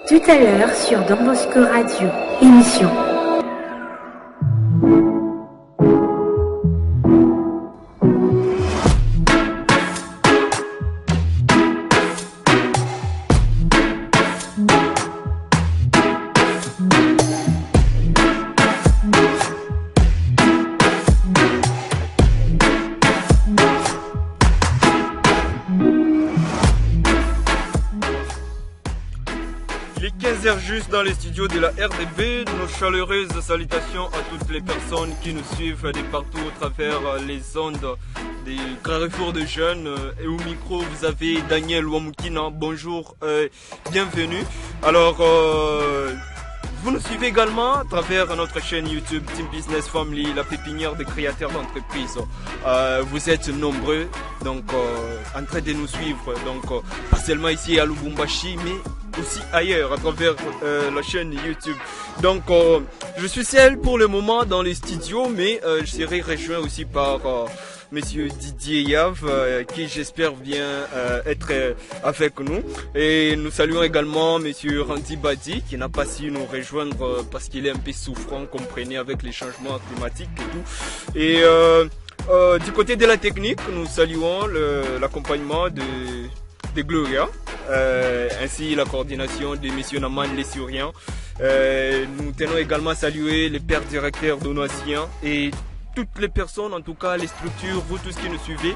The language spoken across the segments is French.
Tout à l'heure sur Don Bosco Radio, émission. Juste dans les studios de la RDB, nos chaleureuses salutations à toutes les personnes qui nous suivent de partout au travers les ondes des carrefours de jeunes. Et au micro, vous avez Daniel Wamukina. Bonjour, bienvenue. Alors, vous nous suivez également à travers notre chaîne YouTube Team Business Family, la pépinière des créateurs d'entreprises. Vous êtes nombreux donc en train de nous suivre, donc pas seulement ici à Lubumbashi, mais aussi ailleurs à travers la chaîne YouTube. Donc je suis seul pour le moment dans les studios, mais je serai rejoint aussi par Monsieur Didier Yav, qui j'espère bien être avec nous. Et nous saluons également Monsieur Randy Badi, qui n'a pas su nous rejoindre parce qu'il est un peu souffrant, comprenez, avec les changements climatiques et tout. Et du côté de la technique, nous saluons l'accompagnement de Gloria, ainsi la coordination de M. Naman Lessurian. Nous tenons également à saluer les pères directeurs donatiens et toutes les personnes, en tout cas les structures, vous tous qui nous suivez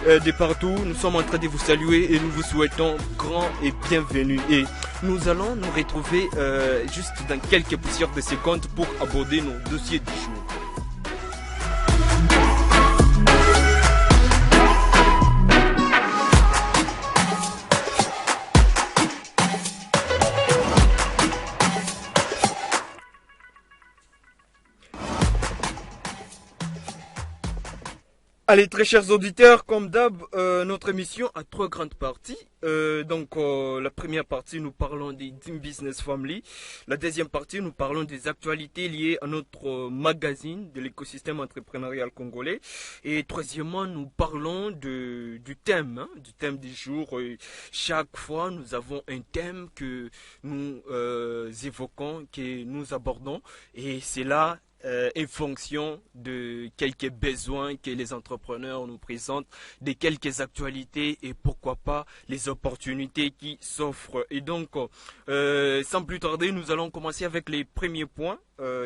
de partout. Nous sommes en train de vous saluer et nous vous souhaitons grand et bienvenue. Et nous allons nous retrouver juste dans quelques poussières de secondes pour aborder nos dossiers du jour. Allez, très chers auditeurs, comme d'hab, notre émission a trois grandes parties. La première partie, nous parlons des Team Business Family. La deuxième partie, nous parlons des actualités liées à notre magazine de l'écosystème entrepreneurial congolais. Et troisièmement, nous parlons du thème du jour. Chaque fois, nous avons un thème que nous évoquons, que nous abordons. Et c'est là en fonction de quelques besoins que les entrepreneurs nous présentent, de quelques actualités et pourquoi pas les opportunités qui s'offrent. Et donc, sans plus tarder, nous allons commencer avec les premiers points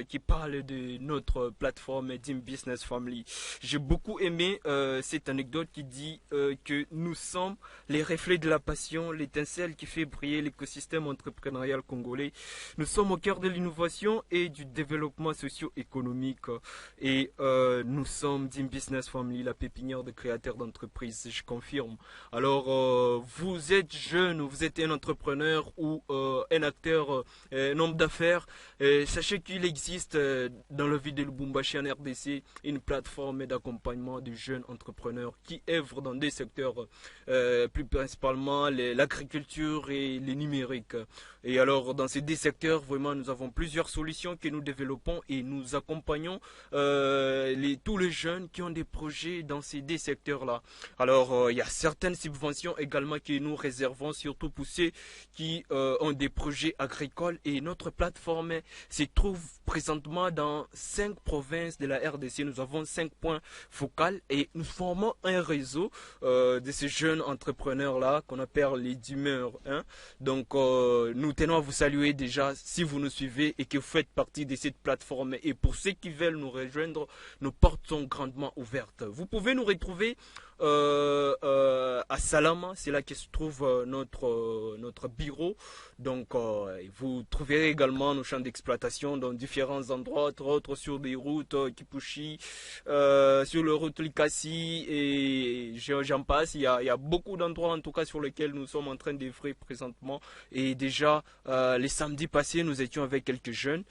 qui parlent de notre plateforme Team Business Family. J'ai beaucoup aimé cette anecdote qui dit que nous sommes les reflets de la passion, l'étincelle qui fait briller l'écosystème entrepreneurial congolais. Nous sommes au cœur de l'innovation et du développement socio-économique et nous sommes Team Business Family, la pépinière de créateurs d'entreprises, je confirme. Alors, vous êtes jeune, vous êtes un entrepreneur ou un acteur, un homme d'affaires, sachez qu'il existe dans la ville de Lubumbashi en RDC une plateforme d'accompagnement de jeunes entrepreneurs qui œuvrent dans des secteurs plus principalement l'agriculture et les numériques. Et alors dans ces deux secteurs, vraiment nous avons plusieurs solutions que nous développons et nous accompagnons tous les jeunes qui ont des projets dans ces deux secteurs-là. Alors il y a certaines subventions également que nous réservons surtout pour ceux qui ont des projets agricoles et notre plateforme se trouve présentement dans 5 provinces de la RDC. Nous avons 5 points focaux et nous formons un réseau de ces jeunes entrepreneurs-là qu'on appelle les Dimeurs. Donc nous tenons à vous saluer déjà si vous nous suivez et que vous faites partie de cette plateforme. Et pour ceux qui veulent nous rejoindre, nos portes sont grandement ouvertes. Vous pouvez nous retrouver à Salama, c'est là que se trouve notre bureau. Donc vous trouverez également nos champs d'exploitation dans différents endroits, entre autres sur des routes Kipushi, sur le route Likasi et j'en passe. Il y a beaucoup d'endroits en tout cas sur lesquels nous sommes en train d'œuvrer présentement. Et déjà les samedis passés, nous étions avec quelques jeunes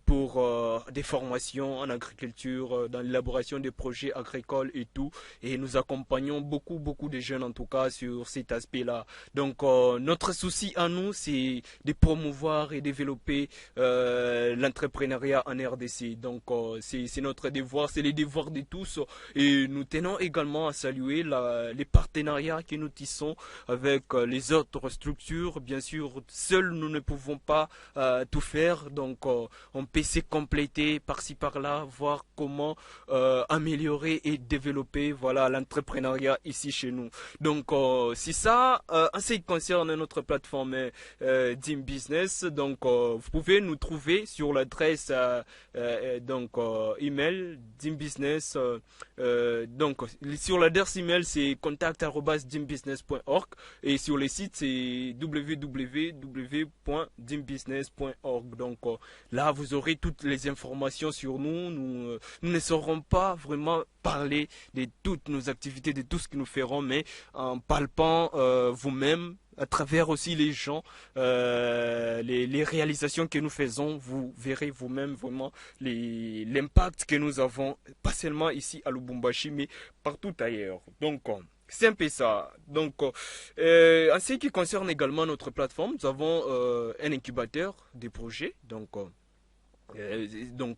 pour des formations en agriculture, dans l'élaboration des projets agricoles et tout. Et nous nous accompagnons beaucoup de jeunes en tout cas sur cet aspect-là. Donc notre souci à nous, c'est de promouvoir et développer l'entrepreneuriat en RDC. Donc c'est notre devoir, c'est les devoirs de tous. Et nous tenons également à saluer les partenariats que nous tissons avec les autres structures. Bien sûr, seuls nous ne pouvons pas tout faire. Donc on peut se compléter par-ci par-là, voir comment améliorer et développer voilà l'entrepreneuriat ici chez nous. Donc c'est ça en ce qui concerne notre plateforme Dim Business. Donc vous pouvez nous trouver sur l'adresse email Dim Business. Donc sur l'adresse email c'est contact@dimbusiness.org et sur le site c'est www.dimbusiness.org. Donc là vous aurez toutes les informations sur nous. Nous ne saurons pas vraiment parler de toutes nos activités, de tout ce que nous ferons, mais en palpant vous-même, à travers aussi les gens, les réalisations que nous faisons, vous verrez vous-même vraiment l'impact que nous avons, pas seulement ici à Lubumbashi, mais partout ailleurs. Donc, c'est un peu ça. Donc, en ce qui concerne également notre plateforme, nous avons un incubateur des projets. Donc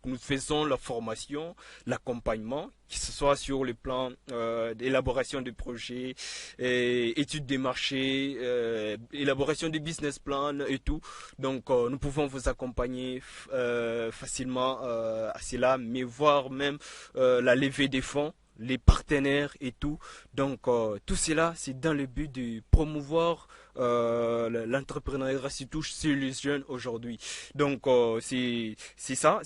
nous faisons la formation, l'accompagnement, que ce soit sur le plan d'élaboration de projets, études des marchés, élaboration des business plans et tout. Donc nous pouvons vous accompagner facilement à cela, mais voire même la levée des fonds, les partenaires et tout. Donc tout cela c'est dans le but de promouvoir l'entrepreneuriat surtout chez les jeunes aujourd'hui. Donc c'est ça.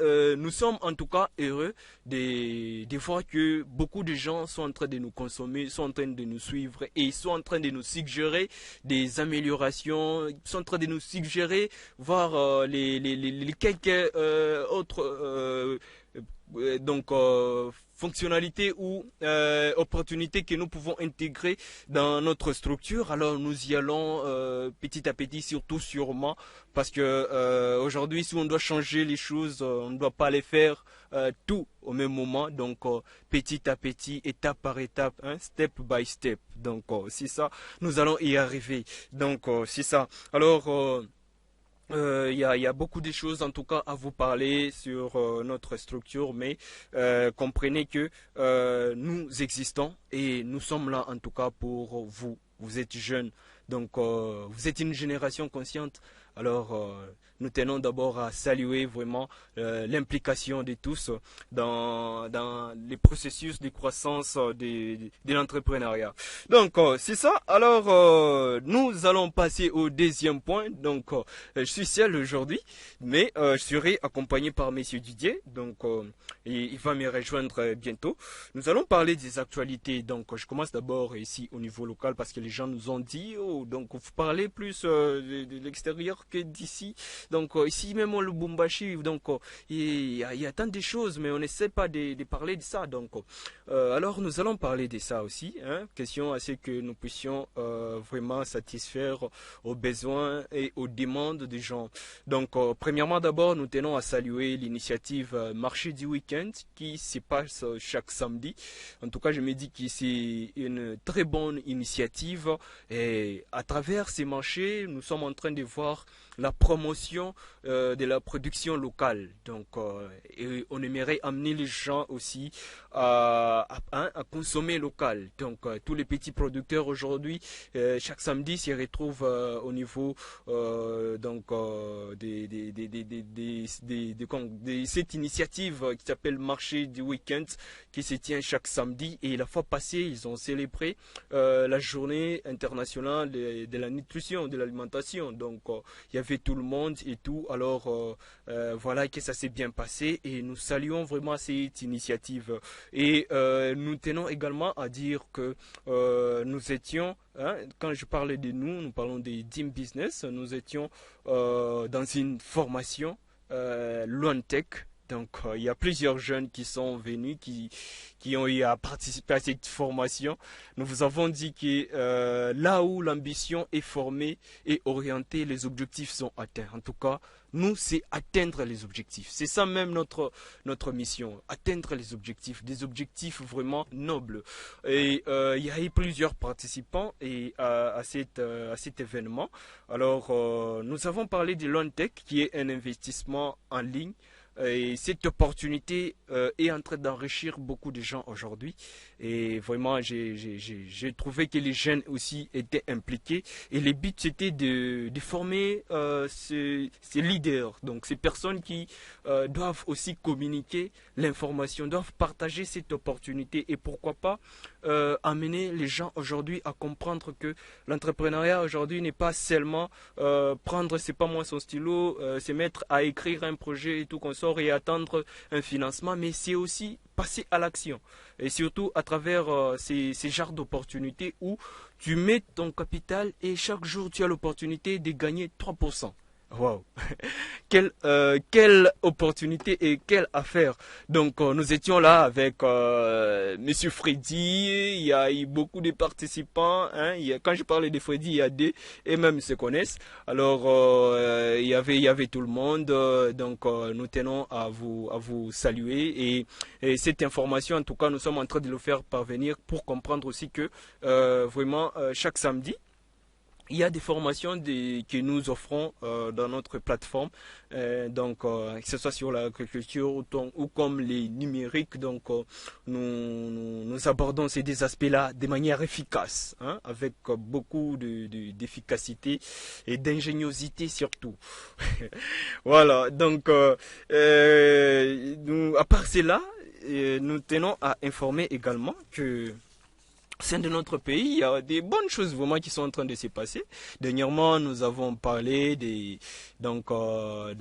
Nous sommes en tout cas heureux de voir que beaucoup de gens sont en train de nous consommer, sont en train de nous suivre et sont en train de nous suggérer des améliorations, sont en train de nous suggérer voir les quelques autres fonctionnalités ou opportunités que nous pouvons intégrer dans notre structure. Alors nous y allons petit à petit, surtout sûrement, parce que aujourd'hui si on doit changer les choses, on ne doit pas les faire tout au même moment. Donc petit à petit, étape par étape, step by step. Donc c'est ça, nous allons y arriver. Donc c'est ça. Alors il y a beaucoup de choses en tout cas à vous parler sur notre structure, mais comprenez que nous existons et nous sommes là en tout cas pour vous. Vous êtes jeunes, donc vous êtes une génération consciente. Alors nous tenons d'abord à saluer vraiment l'implication de tous dans les processus de croissance de l'entrepreneuriat. Donc c'est ça. Alors nous allons passer au deuxième point. Donc je suis seul aujourd'hui, mais je serai accompagné par Monsieur Didier. Donc il va me rejoindre bientôt. Nous allons parler des actualités. Donc je commence d'abord ici au niveau local parce que les gens nous ont dit donc vous parlez plus de l'extérieur que d'ici. Donc ici même au Lubumbashi, donc il y a tant de choses, mais on n'essaie pas de parler de ça. Donc alors nous allons parler de ça aussi. Question à ce que nous puissions vraiment satisfaire aux besoins et aux demandes des gens. Donc premièrement d'abord nous tenons à saluer l'initiative Marché du Week-end qui se passe chaque samedi. En tout cas je me dis que c'est une très bonne initiative et à travers ces marchés nous sommes en train de voir la promotion de la production locale. Donc et on aimerait amener les gens aussi à consommer local. Donc tous les petits producteurs aujourd'hui chaque samedi s'y retrouvent au niveau de cette initiative qui s'appelle Marché du Week-end qui se tient chaque samedi. Et la fois passée ils ont célébré la journée internationale de la nutrition, de l'alimentation. Donc il y avait tout le monde et tout. Alors voilà que ça s'est bien passé et nous saluons vraiment cette initiative. Et nous tenons également à dire que nous étions, quand je parlais de nous parlons des Dim Business, nous étions dans une formation Loan Tech Donc, il y a plusieurs jeunes qui sont venus, qui ont eu à participer à cette formation. Nous vous avons dit que là où l'ambition est formée et orientée, les objectifs sont atteints. En tout cas, nous, c'est atteindre les objectifs. C'est ça même notre mission, atteindre les objectifs, des objectifs vraiment nobles. Et il y a eu plusieurs participants à cet événement. Alors, nous avons parlé de LoanTech, qui est un investissement en ligne. Et cette opportunité est en train d'enrichir beaucoup de gens aujourd'hui. Et vraiment, j'ai trouvé que les jeunes aussi étaient impliqués. Et le but, c'était de former ces leaders. Donc, ces personnes qui doivent aussi communiquer l'information, doivent partager cette opportunité. Et pourquoi pas amener les gens aujourd'hui à comprendre que l'entrepreneuriat aujourd'hui n'est pas seulement prendre, c'est pas moi son stylo, se mettre à écrire un projet et tout qu'on sort et attendre un financement, mais c'est aussi passer à l'action. Et surtout à travers ces genres d'opportunités où tu mets ton capital et chaque jour tu as l'opportunité de gagner 3%. Wow, quelle opportunité et quelle affaire. Donc nous étions là avec Monsieur Freddy, il y a eu beaucoup de participants, hein. Quand je parle de Freddy, il y a deux et même ils se connaissent. Alors il y avait tout le monde, donc nous tenons à vous saluer et cette information, en tout cas nous sommes en train de le faire parvenir pour comprendre aussi que vraiment chaque samedi, il y a des formations que nous offrons dans notre plateforme, donc que ce soit sur l'agriculture ou comme les numériques. Donc nous abordons ces aspects-là de manière efficace, hein, avec beaucoup d'efficacité et d'ingéniosité surtout. Voilà, donc à part cela, nous tenons à informer également que au sein de notre pays, il y a des bonnes choses vraiment qui sont en train de se passer. Dernièrement, nous avons parlé de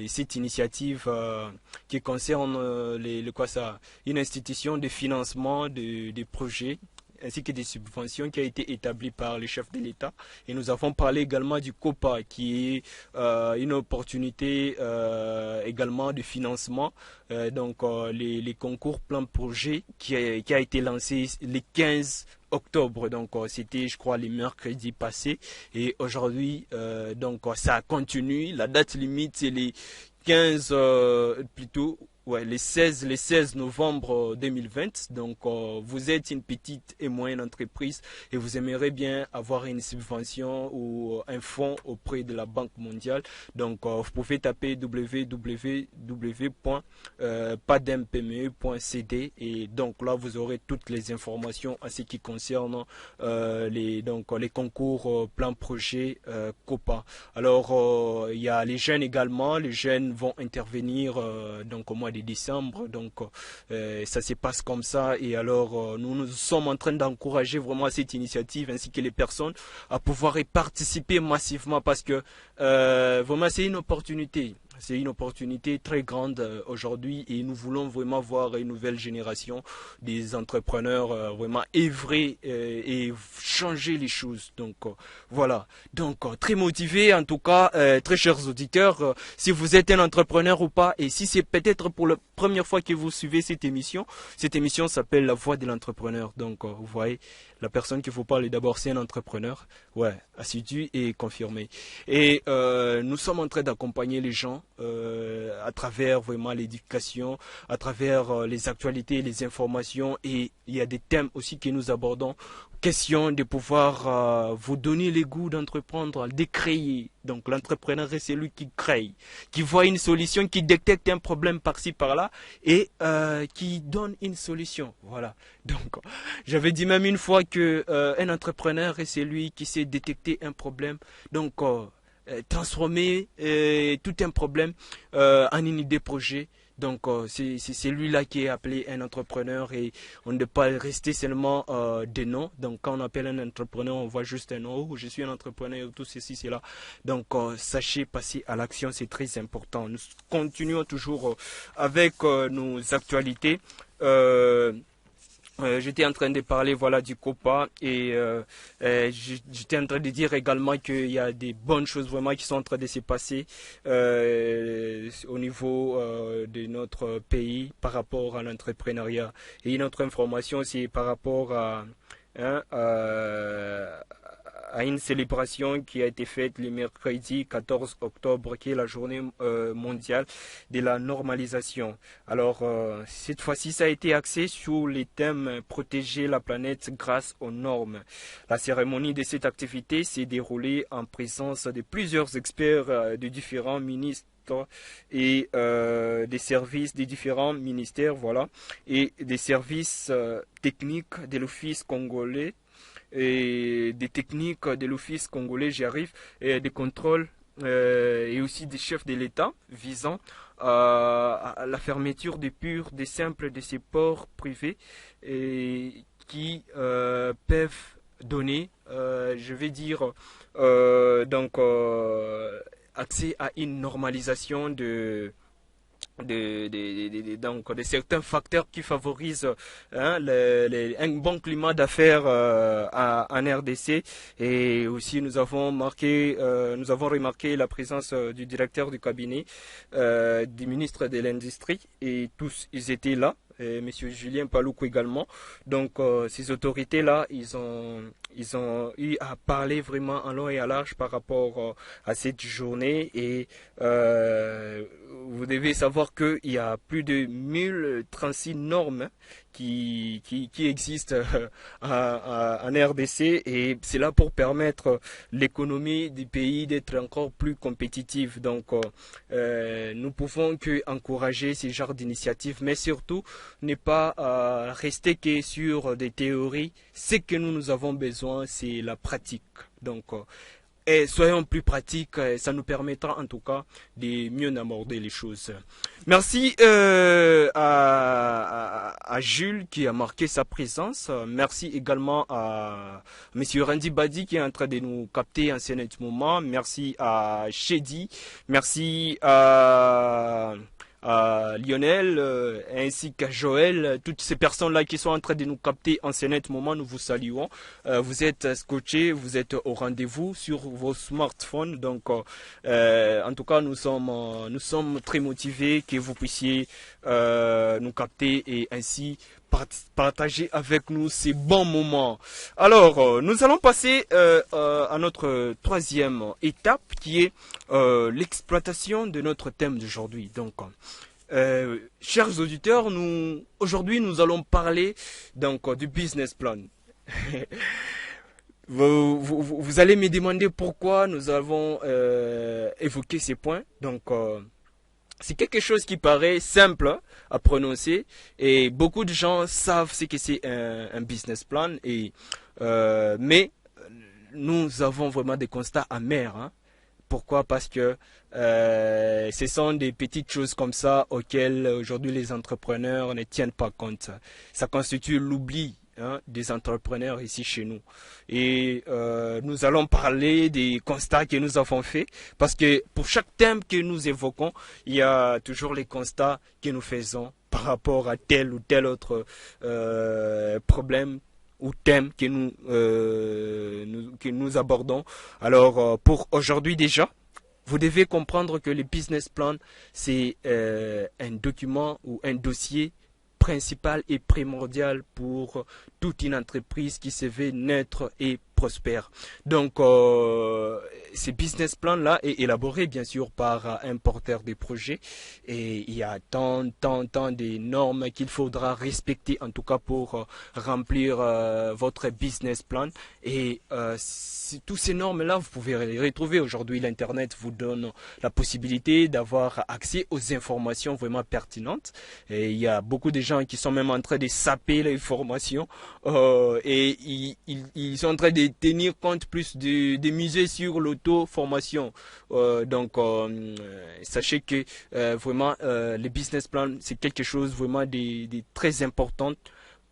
cette initiative qui concerne une institution de financement des projets ainsi que des subventions qui a été établie par le chef de l'État. Et nous avons parlé également du COPA, qui est une opportunité également de financement. Les concours plan projet qui a été lancé le 15 octobre, donc c'était je crois les mercredis passés et aujourd'hui ça continue. La date limite c'est les 15 plutôt. Ouais, les 16 novembre 2020. Donc, vous êtes une petite et moyenne entreprise et vous aimeriez bien avoir une subvention ou un fonds auprès de la Banque mondiale. Donc, vous pouvez taper www.padempme.cd et donc là, vous aurez toutes les informations en ce qui concerne les concours plan projet COPA. Alors, il y a les jeunes également. Les jeunes vont intervenir donc au mois de décembre, donc ça se passe comme ça et alors nous sommes en train d'encourager vraiment cette initiative ainsi que les personnes à pouvoir y participer massivement parce que vraiment c'est une opportunité. C'est une opportunité très grande aujourd'hui et nous voulons vraiment voir une nouvelle génération des entrepreneurs vraiment œuvrer et changer les choses. Donc voilà, donc très motivé en tout cas, très chers auditeurs, si vous êtes un entrepreneur ou pas et si c'est peut-être pour la première fois que vous suivez cette émission s'appelle La Voix de l'entrepreneur. Donc vous voyez, la personne qui vous parle d'abord c'est un entrepreneur, ouais, assidu et confirmé. Et nous sommes en train d'accompagner les gens à travers vraiment l'éducation, à travers les actualités, les informations et il y a des thèmes aussi que nous abordons. Question de pouvoir vous donner les goûts d'entreprendre, de créer. Donc l'entrepreneur est celui qui crée, qui voit une solution, qui détecte un problème par-ci par-là et qui donne une solution. Voilà. Donc j'avais dit même une fois que un entrepreneur est celui qui sait détecter un problème. Donc transformer tout un problème en une idée projet. Donc c'est celui-là qui est appelé un entrepreneur et on ne peut pas rester seulement des noms. Donc quand on appelle un entrepreneur, on voit juste un nom, oh, je suis un entrepreneur, tout ceci, cela. Donc sachez passer à l'action, c'est très important. Nous continuons toujours avec nos actualités. J'étais en train de parler voilà du COPA et j'étais en train de dire également qu'il y a des bonnes choses vraiment qui sont en train de se passer au niveau de notre pays par rapport à l'entrepreneuriat. Et une autre information, c'est par rapport hein, à une célébration qui a été faite le mercredi 14 octobre, qui est la journée mondiale de la normalisation. Alors, cette fois-ci, ça a été axé sur les thèmes protéger la planète grâce aux normes. La cérémonie de cette activité s'est déroulée en présence de plusieurs experts de différents ministres et des services des différents ministères, voilà, et des services techniques de l'Office congolais et des techniques de l'Office congolais, j'y arrive, et des contrôles et aussi des chefs de l'État visant à la fermeture des purs, des simples, de ces ports privés et qui peuvent donner, je vais dire, accès à une normalisation donc de certains facteurs qui favorisent hein, un bon climat d'affaires en RDC. Et aussi nous avons remarqué la présence du directeur du cabinet du ministre de l'Industrie, et tous ils étaient là. Et Monsieur Julien Paloukou également. Donc ces autorités-là, ils ont eu à parler vraiment en long et en large par rapport à cette journée. Et vous devez savoir qu'il y a plus de 1036 normes qui existent en RDC, et c'est là pour permettre l'économie du pays d'être encore plus compétitive. Donc nous pouvons que encourager ce genre d'initiatives, mais surtout ne pas rester que sur des théories. Ce que nous avons besoin, c'est la pratique. Donc et soyons plus pratiques, ça nous permettra en tout cas de mieux aborder les choses. Merci à Jules qui a marqué sa présence. Merci également à Monsieur Randy Badi qui est en train de nous capter en ce moment. Merci à Shedi. Merci à Lionel ainsi qu'à Joël, toutes ces personnes-là qui sont en train de nous capter en ce moment, nous vous saluons. Vous êtes scotchés, vous êtes au rendez-vous sur vos smartphones. Donc, en tout cas, nous sommes très motivés que vous puissiez nous capter et ainsi partager avec nous ces bons moments. Alors, nous allons passer à notre troisième étape qui est l'exploitation de notre thème d'aujourd'hui. Donc, chers auditeurs, aujourd'hui nous allons parler donc du business plan. Vous allez me demander pourquoi nous avons évoqué ces points. Donc, c'est quelque chose qui paraît simple à prononcer et beaucoup de gens savent ce que c'est un business plan. Mais nous avons vraiment des constats amers. Hein. Pourquoi? Parce que ce sont des petites choses comme ça auxquelles aujourd'hui les entrepreneurs ne tiennent pas compte. Ça constitue l'oubli des entrepreneurs ici chez nous. Et nous allons parler des constats que nous avons faits, parce que pour chaque thème que nous évoquons, il y a toujours les constats que nous faisons par rapport à tel ou tel autre problème ou thème que nous abordons. Alors pour aujourd'hui déjà, vous devez comprendre que le business plan, c'est un document ou un dossier principal et primordial pour toute une entreprise qui se veut naître et prospère. Donc, ce business plan-là est élaboré bien sûr par un porteur de projet, et il y a tant de normes qu'il faudra respecter en tout cas pour remplir votre business plan. Et tous ces normes-là, vous pouvez les retrouver aujourd'hui. L'Internet vous donne la possibilité d'avoir accès aux informations vraiment pertinentes. Et il y a beaucoup de gens qui sont même en train de saper l'information et ils sont en train de tenir compte plus de miser sur l'auto-formation. Sachez que vraiment le business plan, c'est quelque chose vraiment de très important.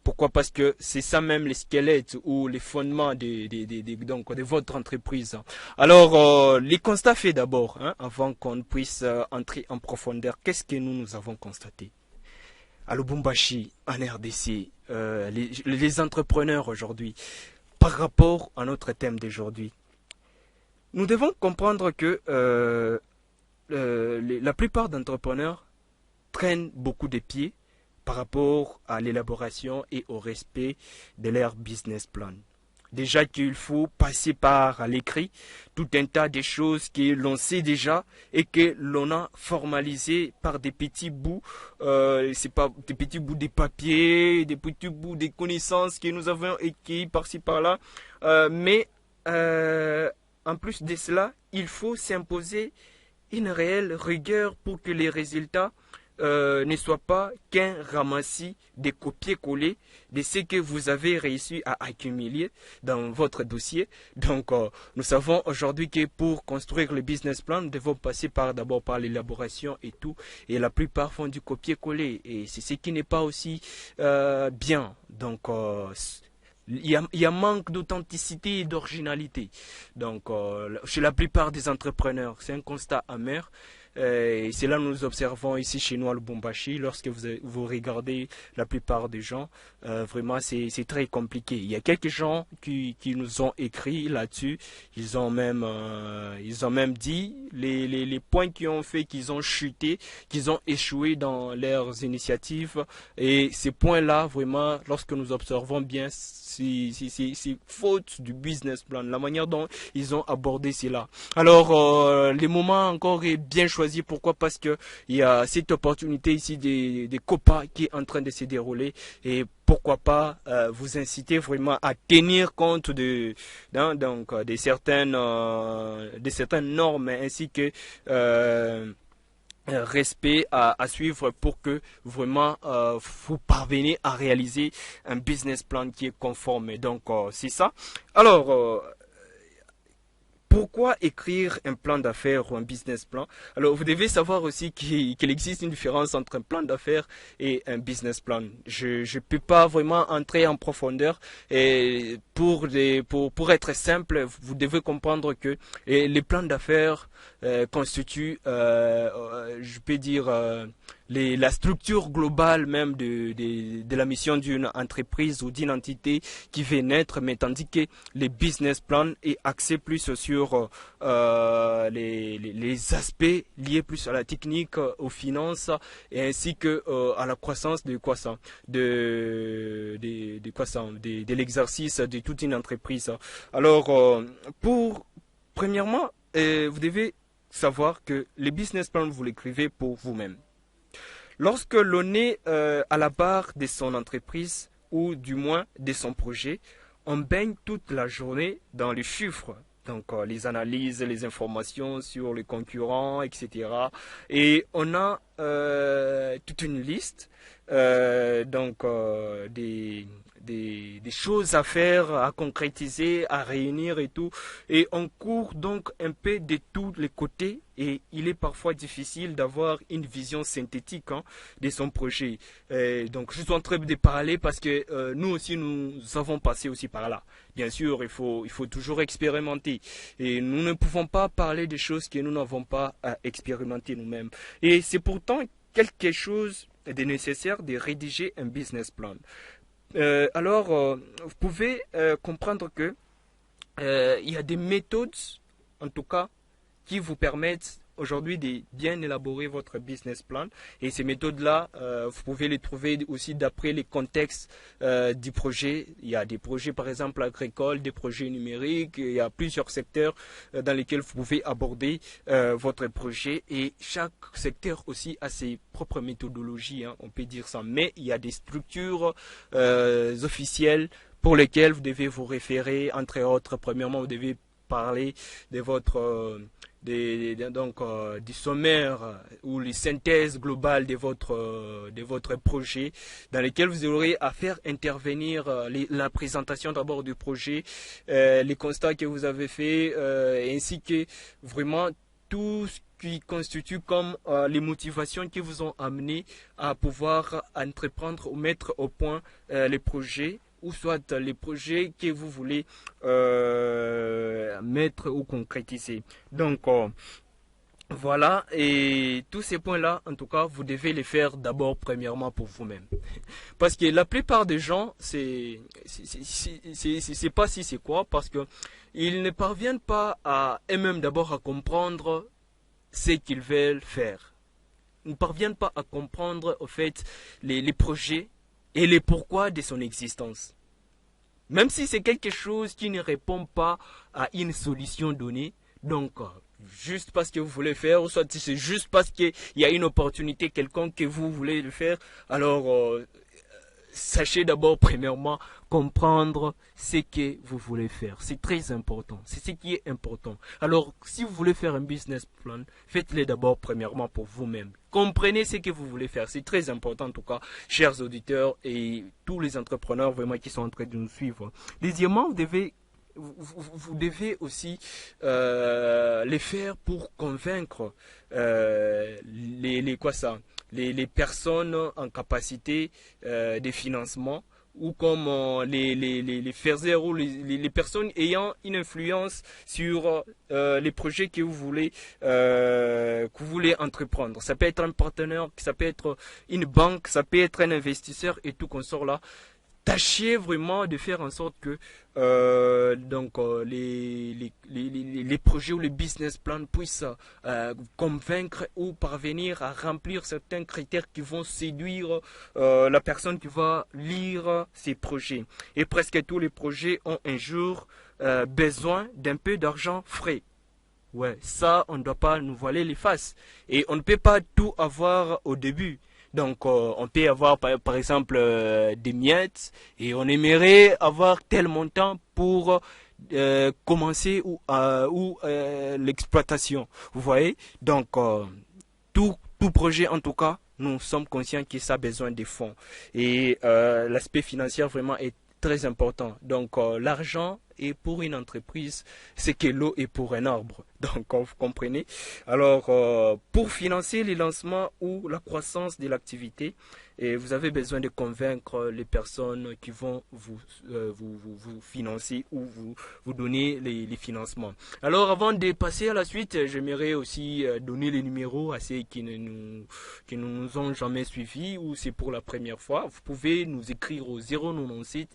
Pourquoi? Parce que c'est ça même les squelettes ou les fondements de votre entreprise. Alors, les constats faits d'abord, avant qu'on puisse entrer en profondeur, qu'est-ce que nous avons constaté? à Lubumbashi, en RDC, les entrepreneurs aujourd'hui, par rapport à notre thème d'aujourd'hui. Nous devons comprendre que la plupart d'entrepreneurs traînent beaucoup de pieds par rapport à l'élaboration et au respect de leur business plan. Déjà qu'il faut passer par l'écrit tout un tas de choses que l'on sait déjà et que l'on a formalisé par des petits bouts, c'est pas des petits bouts de papier, des petits bouts de connaissances que nous avons écrits par-ci par-là, mais en plus de cela, il faut s'imposer une réelle rigueur pour que les résultats ne soient pas qu'un ramassis de copier-coller de ce que vous avez réussi à accumuler dans votre dossier. Donc, nous savons aujourd'hui que pour construire le business plan, nous devons passer d'abord par l'élaboration et tout. Et la plupart font du copier-coller. Et c'est ce qui n'est pas aussi bien. Donc, il y a manque d'authenticité et d'originalité. Donc, chez la plupart des entrepreneurs, c'est un constat amer. Et c'est là que nous observons ici chez nous à Lubumbashi. Lorsque vous regardez la plupart des gens, vraiment c'est très compliqué. Il y a quelques gens qui nous ont écrit là-dessus. Ils ont même dit les points qui ont fait qu'ils ont chuté, qu'ils ont échoué dans leurs initiatives. Et ces points-là, vraiment, lorsque nous observons bien, c'est faute du business plan, la manière dont ils ont abordé cela. Alors, le moment encore est bien choisi. Pourquoi? Parce que il y a cette opportunité ici des COPA qui est en train de se dérouler et pourquoi pas vous inciter vraiment à tenir compte de certaines normes ainsi que respect à suivre pour que vraiment vous parvenez à réaliser un business plan qui est conforme. Donc c'est ça. Alors pourquoi écrire un plan d'affaires ou un business plan? Alors, vous devez savoir aussi qu'il existe une différence entre un plan d'affaires et un business plan. Je ne peux pas vraiment entrer en profondeur. Et pour être simple, vous devez comprendre que les plans d'affaires constituent, je peux dire, la structure globale même de la mission d'une entreprise ou d'une entité qui va naître, mais tandis que les business plans est axé plus sur les aspects liés plus à la technique, aux finances et ainsi que à la croissance de l'exercice de toute une entreprise. Alors, premièrement, vous devez savoir que les business plans, vous l'écrivez pour vous-même. Lorsque l'on est à la barre de son entreprise ou du moins de son projet, on baigne toute la journée dans les chiffres. Donc les analyses, les informations sur les concurrents, etc. Et on a toute une liste des choses à faire, à concrétiser, à réunir et tout. Et on court donc un peu de tous les côtés et il est parfois difficile d'avoir une vision synthétique de son projet. Donc je suis en train de parler parce que nous aussi nous avons passé aussi par là. Bien sûr, il faut toujours expérimenter. Et nous ne pouvons pas parler des choses que nous n'avons pas expérimentées nous-mêmes. Et c'est pourtant quelque chose de nécessaire de rédiger un business plan. Vous pouvez comprendre que il y a des méthodes, en tout cas, qui vous permettent aujourd'hui de bien élaborer votre business plan. Et ces méthodes-là, vous pouvez les trouver aussi d'après les contextes du projet. Il y a des projets, par exemple, agricoles, des projets numériques. Il y a plusieurs secteurs dans lesquels vous pouvez aborder votre projet. Et chaque secteur aussi a ses propres méthodologies, on peut dire ça. Mais il y a des structures officielles pour lesquelles vous devez vous référer. Entre autres, premièrement, vous devez parler de votre... du sommaire ou les synthèses globales de votre projet dans lesquelles vous aurez à faire intervenir la présentation d'abord du projet, les constats que vous avez faits ainsi que vraiment tout ce qui constitue comme les motivations qui vous ont amené à pouvoir entreprendre ou mettre au point les projets ou soit les projets que vous voulez mettre ou concrétiser. Donc, Voilà, et tous ces points-là, en tout cas, vous devez les faire d'abord, premièrement, pour vous-même. Parce que la plupart des gens, c'est pas si c'est quoi, parce que ils ne parviennent pas à eux-mêmes d'abord à comprendre ce qu'ils veulent faire. Ils ne parviennent pas à comprendre, au fait, les projets et les pourquoi de son existence. Même si c'est quelque chose qui ne répond pas à une solution donnée, donc juste parce que vous voulez faire, ou soit si c'est juste parce qu'il y a une opportunité quelconque que vous voulez le faire, alors sachez d'abord premièrement comprendre ce que vous voulez faire. C'est très important. C'est ce qui est important. Alors, si vous voulez faire un business plan, faites-le d'abord premièrement pour vous-même. Comprenez ce que vous voulez faire. C'est très important en tout cas, chers auditeurs et tous les entrepreneurs vraiment qui sont en train de nous suivre. Deuxièmement, vous devez aussi les faire pour convaincre quoi ça, les personnes en capacité de financement ou comme les faiseurs ou les personnes ayant une influence sur les projets que vous voulez entreprendre. Ça peut être un partenaire, ça peut être une banque, ça peut être un investisseur et tout consort là. Tâchez vraiment de faire en sorte que les projets ou les business plans puissent convaincre ou parvenir à remplir certains critères qui vont séduire la personne qui va lire ces projets. Et presque tous les projets ont un jour besoin d'un peu d'argent frais. Ouais, ça, on ne doit pas nous voiler les faces. Et on ne peut pas tout avoir au début. Donc, on peut avoir par exemple des miettes et on aimerait avoir tel montant pour commencer ou l'exploitation. Vous voyez? Donc, tout projet en tout cas, nous sommes conscients que ça a besoin de fonds. Et l'aspect financier vraiment est très important. Donc, l'argent est pour une entreprise ce que l'eau est pour un arbre. Donc, vous comprenez. Alors, pour financer les lancements ou la croissance de l'activité, vous avez besoin de convaincre les personnes qui vont vous financer ou vous donner les financements. Alors, avant de passer à la suite, j'aimerais aussi donner les numéros à ceux qui ne nous ont jamais suivis ou c'est pour la première fois. Vous pouvez nous écrire au 097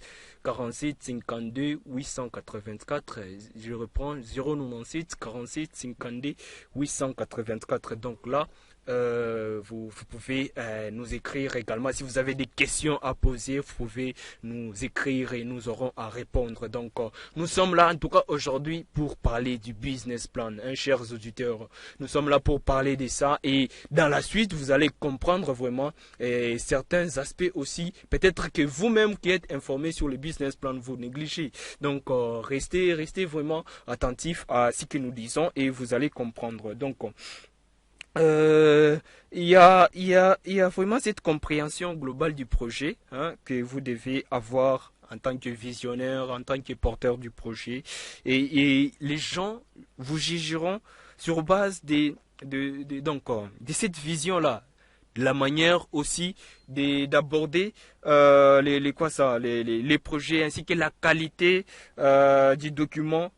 47 52 884. Je reprends 097 47 52 884. Donc là, vous pouvez nous écrire également. Si vous avez des questions à poser, vous pouvez nous écrire et nous aurons à répondre. Donc, nous sommes là en tout cas aujourd'hui pour parler du business plan, hein, chers auditeurs. Nous sommes là pour parler de ça et dans la suite, vous allez comprendre vraiment certains aspects aussi. Peut-être que vous-même qui êtes informé sur le business plan, vous négligez. Donc, restez vraiment attentifs à ce que nous disons et vous allez comprendre. Donc, il y a vraiment cette compréhension globale du projet hein, que vous devez avoir en tant que visionnaire, en tant que porteur du projet. Et les gens vous jugeront sur base de cette vision-là. La manière aussi d'aborder les projets ainsi que la qualité du document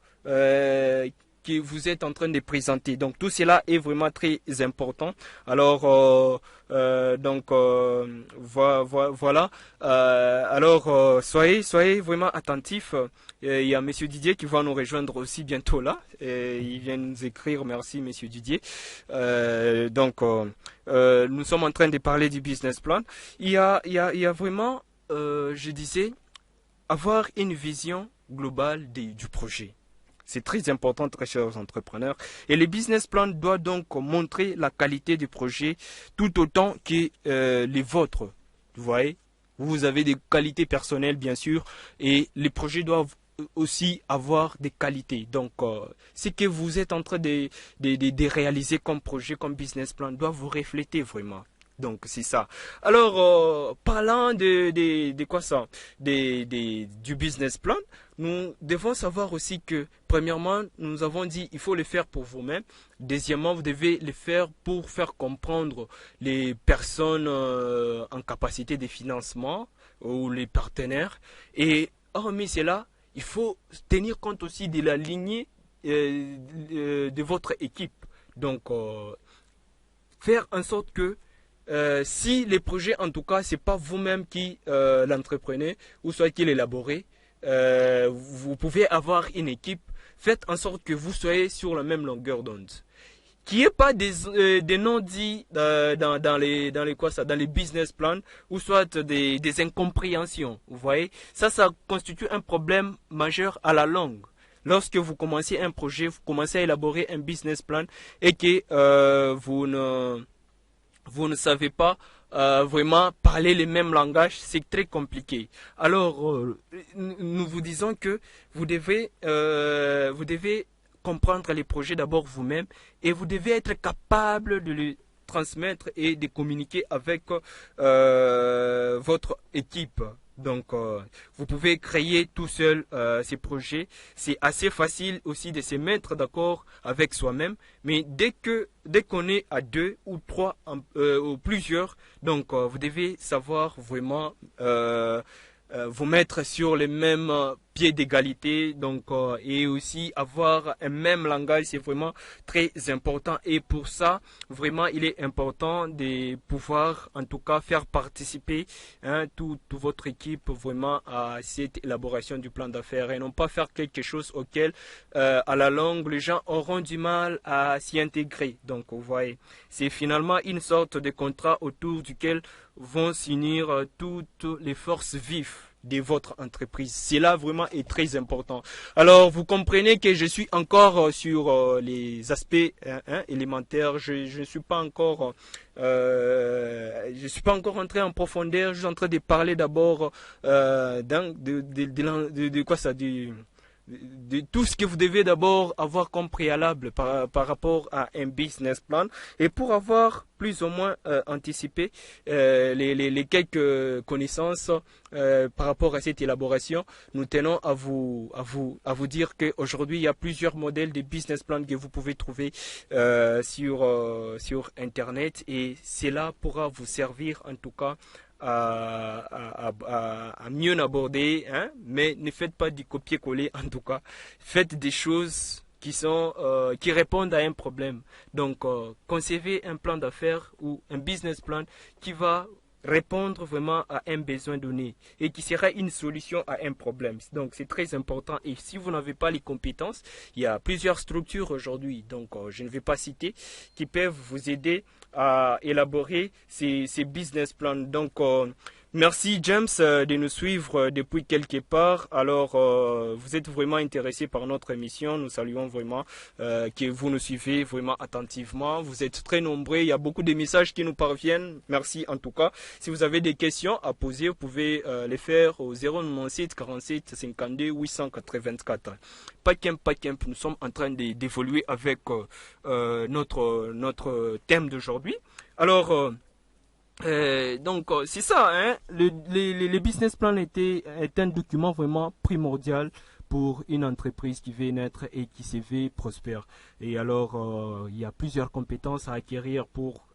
que vous êtes en train de présenter. Donc tout cela est vraiment très important. Alors voilà. Alors soyez vraiment attentifs. Il y a Monsieur Didier qui va nous rejoindre aussi bientôt là. Il vient nous écrire. Merci Monsieur Didier. Nous sommes en train de parler du business plan. Il y a vraiment, je disais, avoir une vision globale du projet. C'est très important, très chers entrepreneurs. Et le business plan doit donc montrer la qualité du projet tout autant que les vôtres. Vous voyez, vous avez des qualités personnelles, bien sûr, et les projets doivent aussi avoir des qualités. Donc, ce que vous êtes en train de réaliser comme projet, comme business plan, doit vous refléter vraiment. Donc c'est ça. Alors parlant de quoi ça, du business plan, nous devons savoir aussi que premièrement, nous avons dit il faut le faire pour vous-même. Deuxièmement, vous devez le faire pour faire comprendre les personnes en capacité de financement ou les partenaires. Et hormis cela, il faut tenir compte aussi de la lignée de votre équipe. Donc, faire en sorte que si les projets, en tout cas, c'est pas vous-même qui l'entreprenez ou soit qui l'élaborez, vous pouvez avoir une équipe. Faites en sorte que vous soyez sur la même longueur d'onde. Qu'il n'y ait pas des non-dits dans les business plans ou soit des incompréhensions. Vous voyez, ça constitue un problème majeur à la longue. Lorsque vous commencez un projet, vous commencez à élaborer un business plan et que vous ne savez pas vraiment parler le même langage, c'est très compliqué. Alors, nous vous disons que vous devez comprendre les projets d'abord vous-même et vous devez être capable de les transmettre et de communiquer avec votre équipe. Donc, vous pouvez créer tout seul ces projets. C'est assez facile aussi de se mettre d'accord avec soi-même. Mais dès qu'on est à 2 ou 3 ou plusieurs, donc vous devez savoir vraiment vous mettre sur les mêmes pieds d'égalité, donc et aussi avoir un même langage, c'est vraiment très important. Et pour ça, vraiment, il est important de pouvoir, en tout cas, faire participer toute votre équipe vraiment à cette élaboration du plan d'affaires et non pas faire quelque chose auquel, à la longue, les gens auront du mal à s'y intégrer. Donc, vous voyez, c'est finalement une sorte de contrat autour duquel vont s'unir toutes les forces vives de votre entreprise. Cela vraiment est très important. Alors, vous comprenez que je suis encore sur les aspects élémentaires. Je ne suis pas encore entré en profondeur. Je suis en train de parler d'abord de quoi ça dit, de tout ce que vous devez d'abord avoir comme préalable par rapport à un business plan et pour avoir plus ou moins anticipé les quelques connaissances par rapport à cette élaboration, nous tenons à vous dire qu'aujourd'hui il y a plusieurs modèles de business plan que vous pouvez trouver sur internet et cela pourra vous servir en tout cas à mieux l'aborder, mais ne faites pas du copier-coller en tout cas. Faites des choses qui répondent à un problème. Donc, concevez un plan d'affaires ou un business plan qui va répondre vraiment à un besoin donné et qui sera une solution à un problème. Donc c'est très important et si vous n'avez pas les compétences, il y a plusieurs structures aujourd'hui, donc je ne vais pas citer, qui peuvent vous aider à élaborer ces business plans. Donc merci James de nous suivre depuis quelque part. Alors vous êtes vraiment intéressé par notre émission. Nous saluons vraiment que vous nous suivez vraiment attentivement. Vous êtes très nombreux. Il y a beaucoup de messages qui nous parviennent. Merci en tout cas. Si vous avez des questions à poser, vous pouvez les faire au 097 47 52 884. Pas qu'imp, nous sommes en train d'évoluer avec notre thème d'aujourd'hui. Alors donc c'est ça, le business plan est un document vraiment primordial pour une entreprise qui veut naître et qui se veut prospère. Et alors, il y a plusieurs compétences à acquérir pour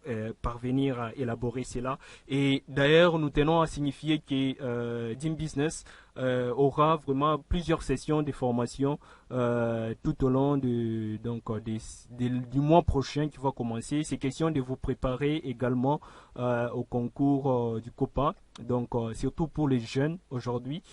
parvenir à élaborer cela. Et d'ailleurs, nous tenons à signifier que Dim Business aura vraiment plusieurs sessions de formation tout au long du mois prochain qui va commencer. C'est question de vous préparer également au concours du COPA. Donc, surtout pour les jeunes aujourd'hui.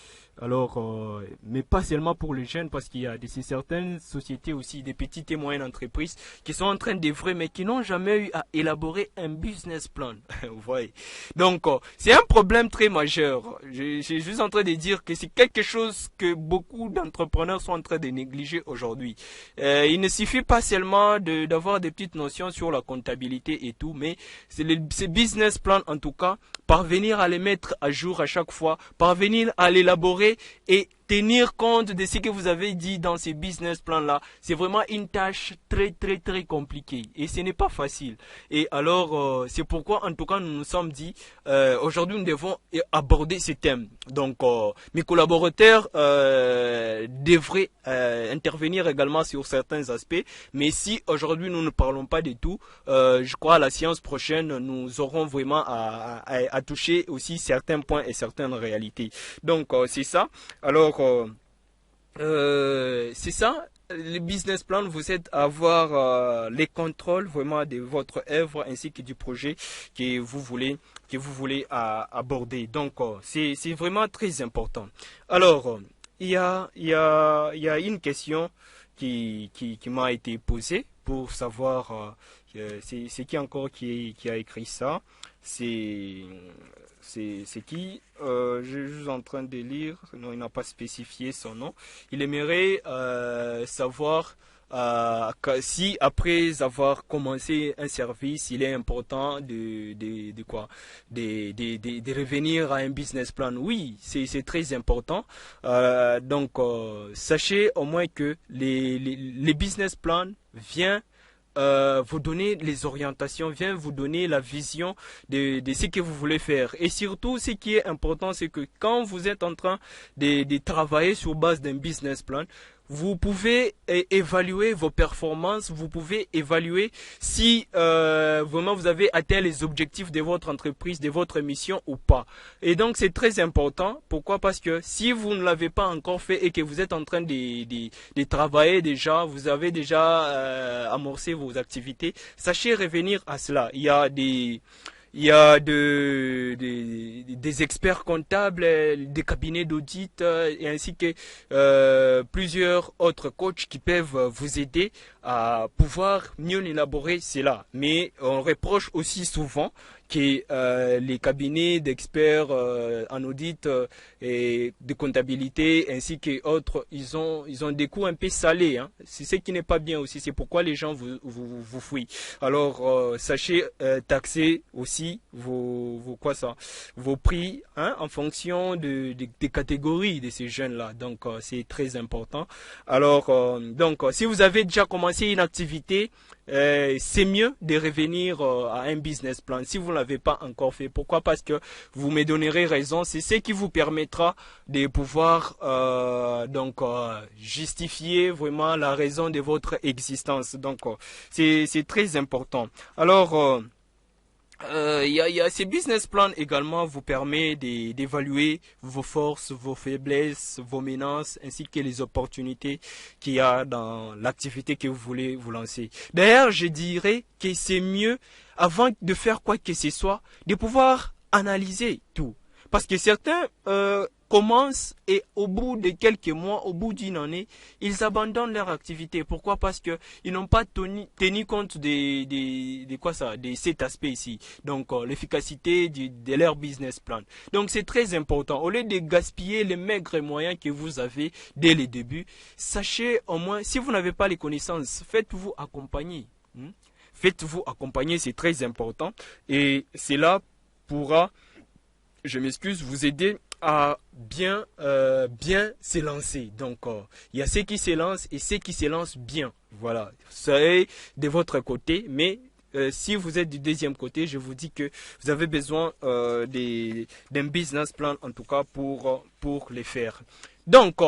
Alors, mais pas seulement pour les jeunes, parce qu'il y a certaines sociétés aussi, des petites et moyennes entreprises, qui sont en train d'œuvrer, mais qui n'ont jamais eu à élaborer un business plan. Vous voyez. Donc, c'est un problème très majeur. Je suis juste en train de dire que c'est quelque chose que beaucoup d'entrepreneurs sont en train de négliger aujourd'hui. Il ne suffit pas seulement d'avoir des petites notions sur la comptabilité et tout, mais ces business plans, en tout cas, parvenir à les mettre à jour à chaque fois, parvenir à l'élaborer et tenir compte de ce que vous avez dit dans ces business plans-là, c'est vraiment une tâche très très très compliquée et ce n'est pas facile. Et alors, c'est pourquoi en tout cas nous nous sommes dit, aujourd'hui nous devons aborder ce thème. Donc mes collaborateurs devraient intervenir également sur certains aspects, mais si aujourd'hui nous ne parlons pas de tout, je crois à la séance prochaine nous aurons vraiment à toucher aussi certains points et certaines réalités. Donc c'est ça. Alors c'est ça. le business plan vous aide à avoir les contrôles vraiment de votre œuvre ainsi que du projet que vous voulez aborder. Donc, c'est vraiment très important. Alors, il y a une question qui m'a été posée pour savoir c'est qui encore qui a écrit ça. C'est c'est qui je suis en train de lire. Non, il n'a pas spécifié son nom. Il aimerait savoir si après avoir commencé un service, il est important de quoi, de revenir à un business plan. Oui, c'est très important. Donc, sachez au moins que les business plans viennent vous donner les orientations, vient vous donner la vision de ce que vous voulez faire. Et surtout, ce qui est important, c'est que quand vous êtes en train de travailler sur base d'un business plan, vous pouvez évaluer vos performances, vous pouvez évaluer si vraiment vous avez atteint les objectifs de votre entreprise, de votre mission ou pas. Et donc c'est très important. Pourquoi? Parce que si vous ne l'avez pas encore fait et que vous êtes en train de travailler déjà, vous avez déjà amorcé vos activités, sachez revenir à cela. Il y a des experts comptables, des cabinets d'audit et ainsi que plusieurs autres coachs qui peuvent vous aider à pouvoir mieux élaborer cela. Mais on reproche aussi souvent que les cabinets d'experts en audit et de comptabilité ainsi que autres, ils ont des coûts un peu salés. Hein. C'est ce qui n'est pas bien aussi. C'est pourquoi les gens vous fuient. Alors sachez taxer aussi vos prix hein, en fonction des catégories de ces jeunes-là. Donc c'est très important. Alors donc si vous avez déjà commencé une activité, c'est mieux de revenir à un business plan si vous ne l'avez pas encore fait. Pourquoi? Parce que vous me donnerez raison. C'est ce qui vous permettra de pouvoir justifier vraiment la raison de votre existence. Donc c'est très important. Alors ces business plans également vous permet d'évaluer vos forces, vos faiblesses, vos menaces, ainsi que les opportunités qu'il y a dans l'activité que vous voulez vous lancer. D'ailleurs, je dirais que c'est mieux, avant de faire quoi que ce soit, de pouvoir analyser tout. Parce que certains commencent et au bout de quelques mois, au bout d'une année, ils abandonnent leur activité. Pourquoi? Parce que ils n'ont pas tenu compte de cet aspect ici. Donc l'efficacité de leur business plan. Donc c'est très important. Au lieu de gaspiller les maigres moyens que vous avez dès le début, sachez au moins, si vous n'avez pas les connaissances, faites-vous accompagner. Faites-vous accompagner, c'est très important. Et cela pourra, je m'excuse, vous aider à bien se lancer. Donc il y a ceux qui se lancent et ceux qui se lancent bien. Voilà, c'est de votre côté, mais si vous êtes du deuxième côté, je vous dis que vous avez besoin d'un business plan en tout cas pour les faire. Donc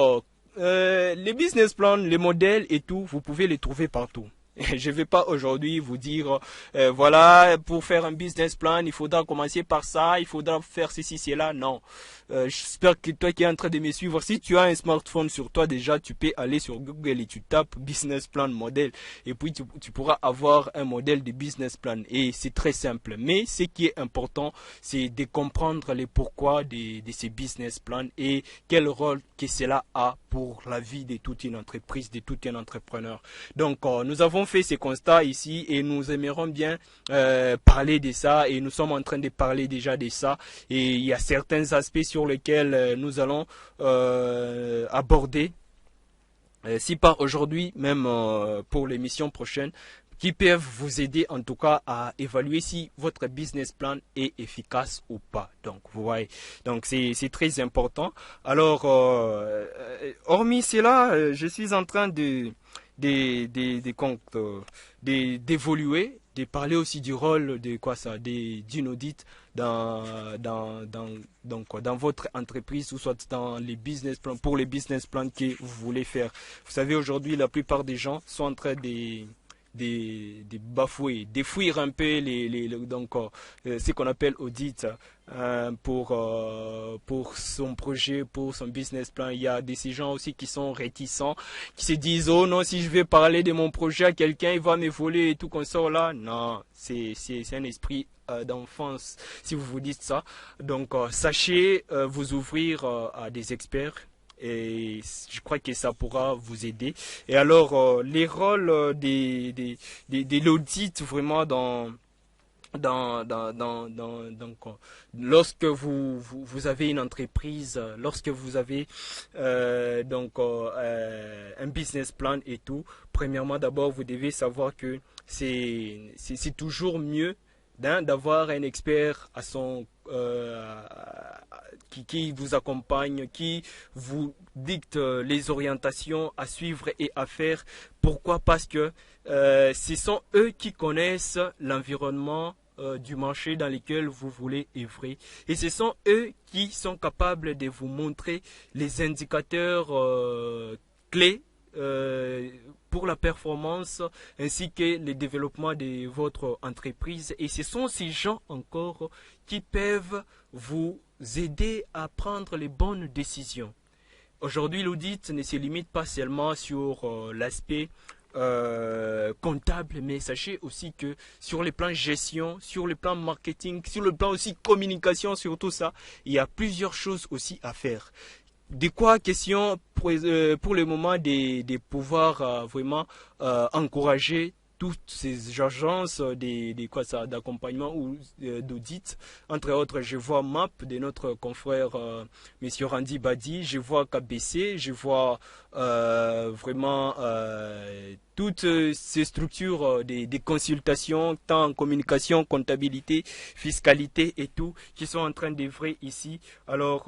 les business plans, les modèles et tout, vous pouvez les trouver partout. Je ne vais pas aujourd'hui vous dire, voilà, pour faire un business plan, il faudra commencer par ça, il faudra faire ceci, cela. Non. J'espère que toi qui es en train de me suivre, si tu as un smartphone sur toi déjà, tu peux aller sur Google et tu tapes business plan modèle. Et puis tu pourras avoir un modèle de business plan. Et c'est très simple. Mais ce qui est important, c'est de comprendre les pourquoi de ces business plans et quel rôle que cela a pour la vie de toute une entreprise, de tout un entrepreneur. Donc nous avons fait ces constats ici et nous aimerons bien parler de ça et nous sommes en train de parler déjà de ça et il y a certains aspects sur lesquels nous allons aborder, si pas aujourd'hui, même pour l'émission prochaine, qui peuvent vous aider en tout cas à évaluer si votre business plan est efficace ou pas. Donc vous voyez, donc c'est très important. Alors hormis cela, je suis en train d'évoluer, de parler aussi du rôle d'une audit dans votre entreprise ou soit dans les business plans, pour les business plans que vous voulez faire. Vous savez, aujourd'hui, la plupart des gens sont en train des bafouer, défouir un peu ce qu'on appelle audit pour son projet, pour son business plan. Il y a ces gens aussi qui sont réticents, qui se disent oh non, si je vais parler de mon projet à quelqu'un, il va me voler et tout qu'on sort là. Non, c'est un esprit d'enfance si vous vous dites ça. Donc sachez vous ouvrir à des experts. Et je crois que ça pourra vous aider. Et alors, les rôles de l'audit vraiment lorsque vous avez une entreprise, lorsque vous avez un business plan et tout, premièrement d'abord vous devez savoir que c'est toujours mieux d'avoir un expert à son qui vous accompagne, qui vous dicte les orientations à suivre et à faire. Pourquoi? Parce que ce sont eux qui connaissent l'environnement du marché dans lequel vous voulez œuvrer. Et ce sont eux qui sont capables de vous montrer les indicateurs clés pour la performance ainsi que le développement de votre entreprise. Et ce sont ces gens encore qui peuvent vous aider à prendre les bonnes décisions. Aujourd'hui, l'audit ne se limite pas seulement sur l'aspect comptable, mais sachez aussi que sur les plans gestion, sur le plan marketing, sur le plan aussi communication, sur tout ça, il y a plusieurs choses aussi à faire. De quoi question pour le moment de pouvoir vraiment encourager toutes ces agences d'accompagnement ou d'audit. Entre autres, je vois MAP de notre confrère M. Randy Badi, je vois KBC, je vois vraiment toutes ces structures des consultations, tant en communication, comptabilité, fiscalité et tout, qui sont en train d'œuvrer ici. Alors,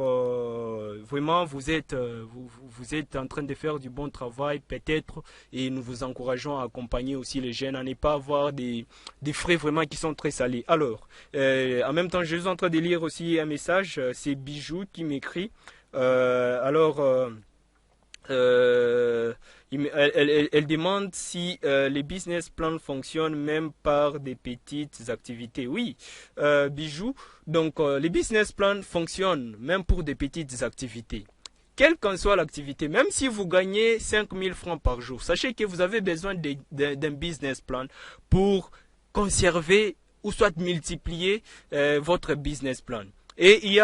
vraiment, vous êtes en train de faire du bon travail, peut-être, et nous vous encourageons à accompagner aussi les jeunes, à ne pas avoir des frais vraiment qui sont très salés. Alors, en même temps, je suis en train de lire aussi un message, c'est Bijou qui m'écrit. Elle demande si les business plans fonctionnent même par des petites activités. Oui, Bijou, donc les business plans fonctionnent même pour des petites activités. Quelle qu'en soit l'activité, même si vous gagnez 5 000 francs par jour, sachez que vous avez besoin d'un business plan pour conserver ou soit multiplier votre business plan. Et il y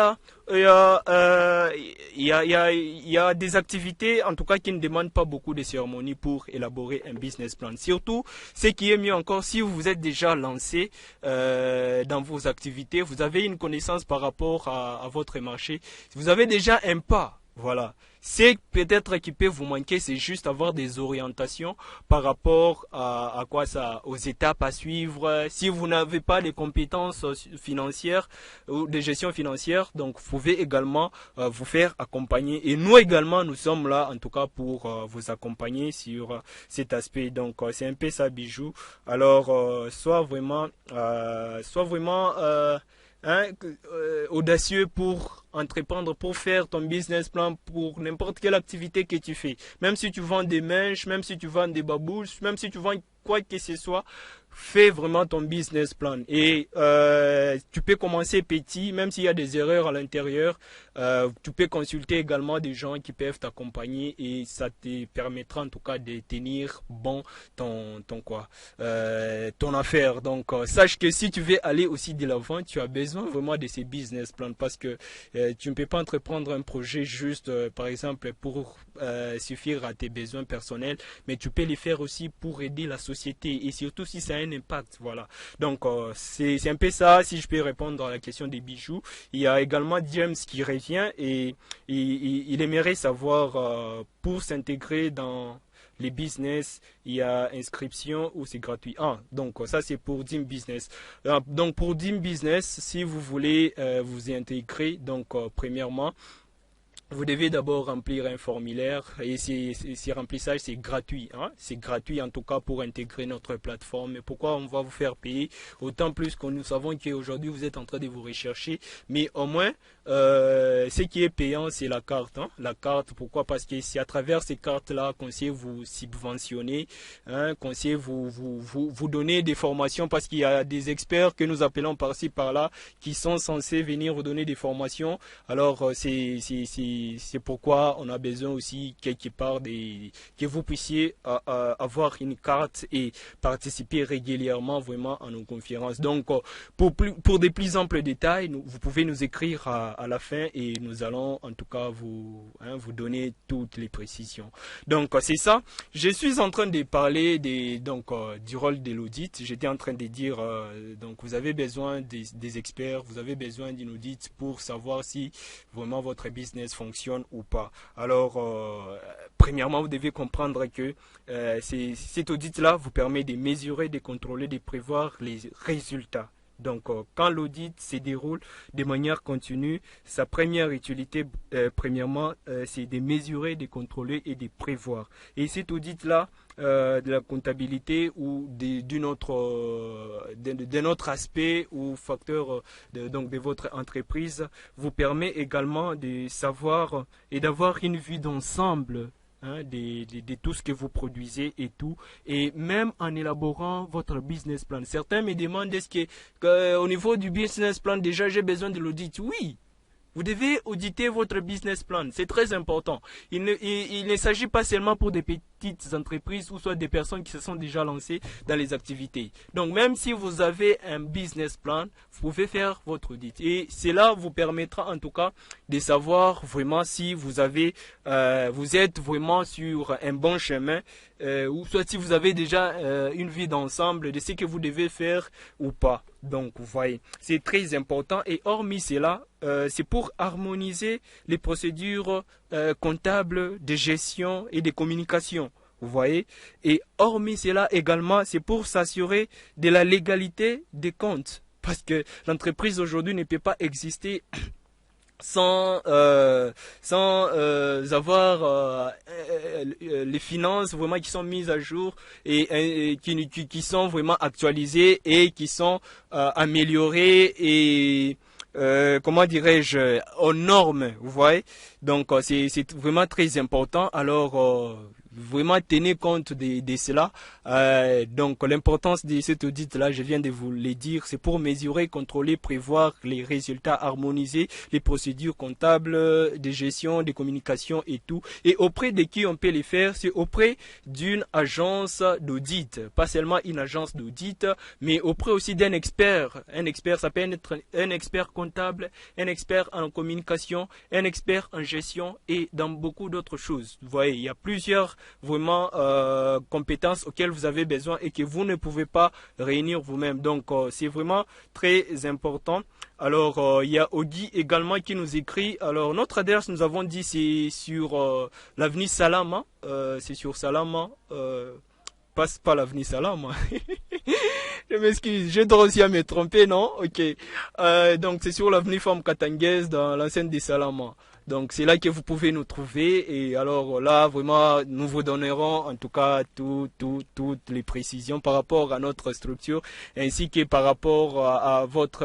a des activités, en tout cas, qui ne demandent pas beaucoup de cérémonies pour élaborer un business plan. Surtout, ce qui est mieux encore, si vous vous êtes déjà lancé dans vos activités, vous avez une connaissance par rapport à votre marché, vous avez déjà un pas. Voilà. C'est peut-être qui peut vous manquer, c'est juste avoir des orientations par rapport à quoi ça, aux étapes à suivre. Si vous n'avez pas les compétences financières ou de gestion financière, donc vous pouvez également vous faire accompagner. Et nous également, nous sommes là, en tout cas, pour vous accompagner sur cet aspect. Donc c'est un peu ça, Bijou. Alors, sois vraiment audacieux pour entreprendre, pour faire ton business plan pour n'importe quelle activité que tu fais. Même si tu vends des mèches, même si tu vends des babouches, même si tu vends quoi que ce soit, fais vraiment ton business plan. Et tu peux commencer petit, même s'il y a des erreurs à l'intérieur. Tu peux consulter également des gens qui peuvent t'accompagner et ça te permettra en tout cas de tenir bon ton affaire. Donc sache que si tu veux aller aussi de l'avant, tu as besoin vraiment de ces business plans parce que tu ne peux pas entreprendre un projet juste par exemple pour suffire à tes besoins personnels, mais tu peux les faire aussi pour aider la société et surtout si ça a un impact. Voilà. Donc c'est un peu ça. Si je peux répondre à la question des bijoux, il y a également James qui revient et il aimerait savoir pour s'intégrer dans les business, il y a inscription ou c'est gratuit. Donc ça c'est pour Dim Business. Donc pour Dim Business, si vous voulez vous y intégrer, donc premièrement, vous devez d'abord remplir un formulaire et ce remplissage c'est gratuit. Hein? C'est gratuit en tout cas pour intégrer notre plateforme. Mais pourquoi on va vous faire payer? Autant plus que nous savons qu'aujourd'hui vous êtes en train de vous rechercher. Mais au moins, ce qui est payant c'est la carte. Hein? La carte, pourquoi? Parce que c'est à travers ces cartes-là qu'on sait vous subventionner, hein? Qu'on sait vous donner des formations parce qu'il y a des experts que nous appelons par-ci par-là qui sont censés venir vous donner des formations. Alors c'est pourquoi on a besoin aussi quelque part que vous puissiez avoir une carte et participer régulièrement vraiment à nos conférences. Donc pour des plus amples détails, vous pouvez nous écrire à la fin et nous allons en tout cas vous donner toutes les précisions. Donc c'est ça. Je suis en train de parler du rôle de l'audit. J'étais en train de dire donc vous avez besoin des experts, vous avez besoin d'une audit pour savoir si vraiment votre business fonctionne ou pas. Alors, premièrement, vous devez comprendre que cet audit-là vous permet de mesurer, de contrôler, de prévoir les résultats. Donc, quand l'audit se déroule de manière continue, sa première utilité, premièrement, c'est de mesurer, de contrôler et de prévoir. Et cet audit-là, de la comptabilité ou d'un autre aspect ou facteur de votre entreprise, vous permet également de savoir et d'avoir une vue d'ensemble. Hein, de tout ce que vous produisez et tout, et même en élaborant votre business plan. Certains me demandent est-ce que au niveau du business plan déjà j'ai besoin de l'audit? Oui, vous devez auditer votre business plan, c'est très important. Il ne s'agit pas seulement pour des petites entreprises ou soit des personnes qui se sont déjà lancées dans les activités. Donc même si vous avez un business plan, vous pouvez faire votre audit. Et cela vous permettra en tout cas de savoir vraiment si vous êtes vraiment sur un bon chemin ou soit si vous avez déjà une vue d'ensemble de ce que vous devez faire ou pas. Donc vous voyez, c'est très important et hormis cela, c'est pour harmoniser les procédures comptables de gestion et de communication. Vous voyez, et hormis cela également, c'est pour s'assurer de la légalité des comptes. Parce que l'entreprise aujourd'hui ne peut pas exister sans avoir les finances vraiment qui sont mises à jour et qui sont vraiment actualisées et qui sont améliorées et comment dirais-je, aux normes, vous voyez. Donc c'est vraiment très important. Alors vraiment tenez compte de cela. Donc l'importance de cet audit là, je viens de vous le dire, c'est pour mesurer, contrôler, prévoir les résultats, harmoniser les procédures comptables de gestion, de communication et tout. Et auprès de qui on peut les faire? C'est auprès d'une agence d'audit, pas seulement une agence d'audit, mais auprès aussi d'un expert. Un expert, ça peut être un expert comptable, un expert en communication, un expert en gestion et dans beaucoup d'autres choses. Vous voyez, il y a plusieurs vraiment compétences auxquelles vous avez besoin et que vous ne pouvez pas réunir vous-même. Donc c'est vraiment très important. Alors il y a Audi également qui nous écrit. Alors notre adresse, nous avons dit, c'est sur l'avenue Salama. C'est sur Salama. Passe pas l'avenue Salama. Je m'excuse, je dois aussi à me tromper, non? Ok. Donc c'est sur l'avenue Forme Katanguez dans l'enceinte des Salama. Donc c'est là que vous pouvez nous trouver et alors là vraiment nous vous donnerons en tout cas toutes les précisions par rapport à notre structure ainsi que par rapport à votre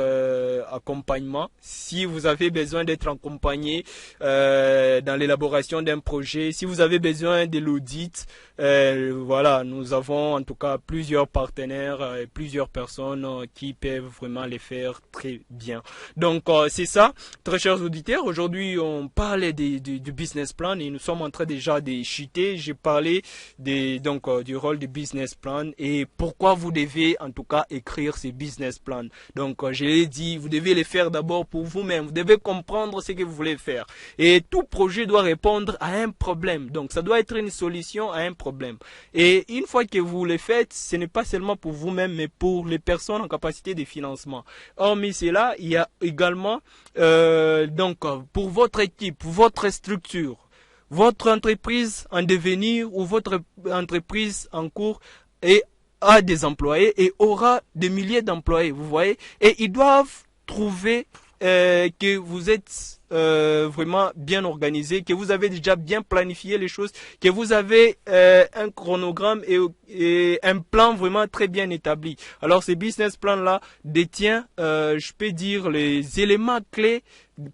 accompagnement. Si vous avez besoin d'être accompagné dans l'élaboration d'un projet, si vous avez besoin de l'audit, voilà, nous avons en tout cas plusieurs partenaires et plusieurs personnes qui peuvent vraiment les faire très bien. Donc c'est ça, très chers auditeurs, aujourd'hui on parlait du business plan et nous sommes en train déjà de chuter. J'ai parlé du rôle du business plan et pourquoi vous devez en tout cas écrire ces business plans. Donc je l'ai dit, vous devez les faire d'abord pour vous-même. Vous devez comprendre ce que vous voulez faire. Et tout projet doit répondre à un problème. Donc ça doit être une solution à un problème. Et une fois que vous le faites, ce n'est pas seulement pour vous-même, mais pour les personnes en capacité de financement. Hormis cela, il y a également pour votre équipe, votre structure, votre entreprise en devenir ou votre entreprise en cours et a des employés et aura des milliers d'employés, vous voyez, et ils doivent trouver que vous êtes vraiment bien organisé, que vous avez déjà bien planifié les choses, que vous avez un chronogramme et un plan vraiment très bien établi. Alors ces business plans là détient, je peux dire, les éléments clés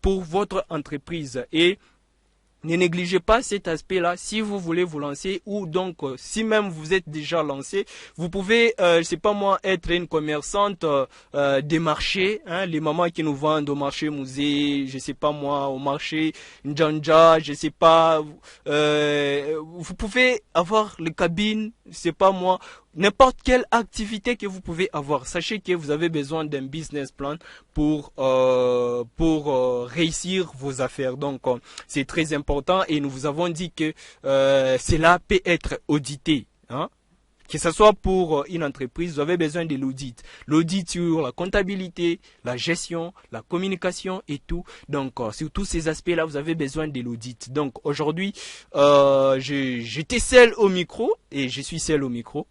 pour votre entreprise. Et ne négligez pas cet aspect-là si vous voulez vous lancer, ou donc si même vous êtes déjà lancé, vous pouvez, je sais pas moi, être une commerçante des marchés, hein, les mamans qui nous vendent au marché musée, je sais pas moi, au marché Njanja, je sais pas, vous pouvez avoir les cabines, je sais pas moi, n'importe quelle activité que vous pouvez avoir. Sachez que vous avez besoin d'un business plan pour réussir vos affaires. Donc, c'est très important et nous vous avons dit que cela peut être audité. Hein? Que ce soit pour une entreprise, vous avez besoin de l'audit. L'audit sur la comptabilité, la gestion, la communication et tout. Donc, sur tous ces aspects-là, vous avez besoin de l'audit. Donc, aujourd'hui, j'étais seul au micro et je suis seul au micro.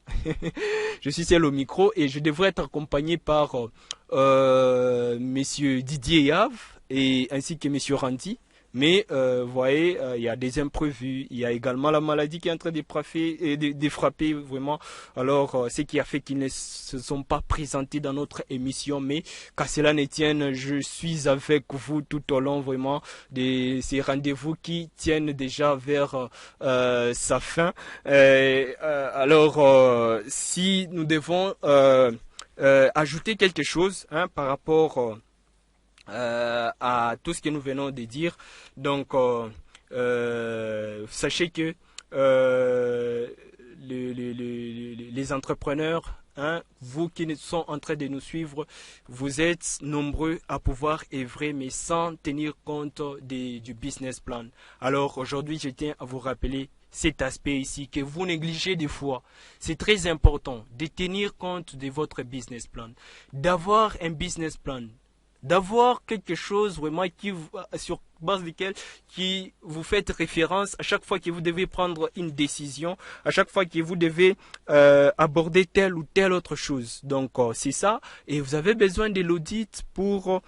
Je suis seul au micro et je devrais être accompagné par Monsieur Didier Yav et ainsi que Monsieur Randy. Mais vous voyez, il y a des imprévus, il y a également la maladie qui est en train de frapper vraiment. Alors, ce qui a fait qu'ils ne se sont pas présentés dans notre émission, mais qu'à cela ne tienne, je suis avec vous tout au long vraiment de ces rendez-vous qui tiennent déjà vers sa fin. Alors, si nous devons ajouter quelque chose par rapport à tout ce que nous venons de dire. Donc, sachez que les entrepreneurs, vous qui sont en train de nous suivre, vous êtes nombreux à pouvoir œuvrer, mais sans tenir compte du business plan. Alors, aujourd'hui, je tiens à vous rappeler cet aspect ici que vous négligez des fois. C'est très important de tenir compte de votre business plan, d'avoir un business plan, d'avoir quelque chose vraiment sur base duquel qui vous faites référence à chaque fois que vous devez prendre une décision, à chaque fois que vous devez aborder telle ou telle autre chose. Donc c'est ça, et vous avez besoin de l'audit pour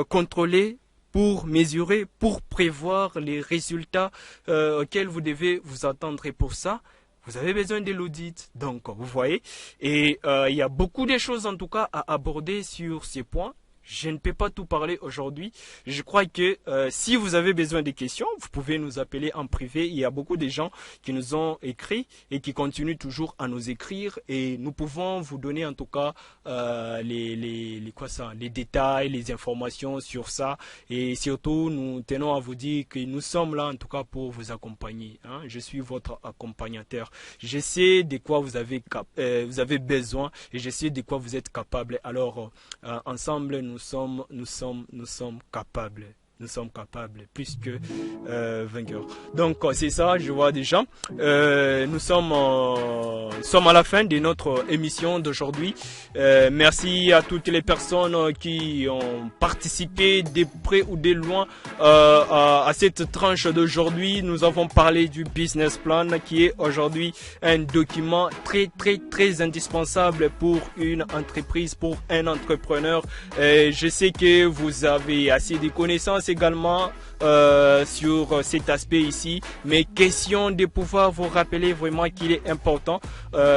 contrôler, pour mesurer, pour prévoir les résultats auxquels vous devez vous attendre. Et pour ça, vous avez besoin de l'audit. Donc vous voyez, et il y a beaucoup de choses en tout cas à aborder sur ces points. Je ne peux pas tout parler aujourd'hui. Je crois que si vous avez besoin de questions, vous pouvez nous appeler en privé. Il y a beaucoup de gens qui nous ont écrit et qui continuent toujours à nous écrire. Et nous pouvons vous donner en tout cas les détails, les informations sur ça. Et surtout, nous tenons à vous dire que nous sommes là en tout cas pour vous accompagner. Hein. Je suis votre accompagnateur. Je sais de quoi vous avez besoin et je sais de quoi vous êtes capable. Alors, ensemble, nous sommes capables. Nous sommes capables plus que vainqueurs. Donc c'est ça, je vois déjà. Nous sommes à la fin de notre émission d'aujourd'hui. Merci à toutes les personnes qui ont participé de près ou de loin à cette tranche d'aujourd'hui. Nous avons parlé du business plan qui est aujourd'hui un document très indispensable pour une entreprise, pour un entrepreneur. Je sais que vous avez assez de connaissances également sur cet aspect ici, mais question de pouvoir vous rappeler vraiment qu'il est important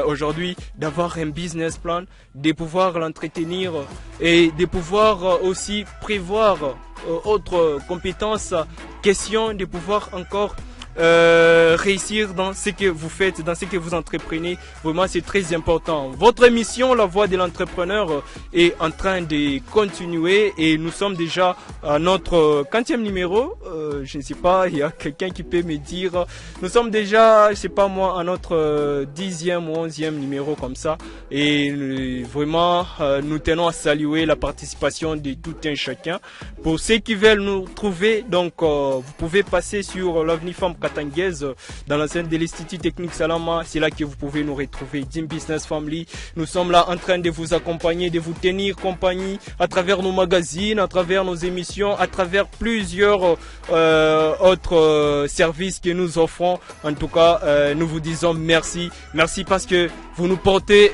aujourd'hui d'avoir un business plan, de pouvoir l'entretenir et de pouvoir aussi prévoir autres compétences, question de pouvoir encore réussir dans ce que vous faites, dans ce que vous entreprenez. Vraiment, c'est très important. Votre émission, La Voix de l'entrepreneur, est en train de continuer et nous sommes déjà à notre 40e numéro. Je ne sais pas, il y a quelqu'un qui peut me dire. Nous sommes déjà, je sais pas moi, à notre 10e ou 11e numéro comme ça. Et vraiment, nous tenons à saluer la participation de tout un chacun. Pour ceux qui veulent nous trouver, donc vous pouvez passer sur l'Avenue Femme Katanguez, dans l'enceinte de l'Institut Technique Salama. C'est là que vous pouvez nous retrouver, Dim Business Family. Nous sommes là en train de vous accompagner, de vous tenir compagnie à travers nos magazines, à travers nos émissions, à travers plusieurs autres services que nous offrons. En tout cas, nous vous disons merci. Merci parce que vous nous portez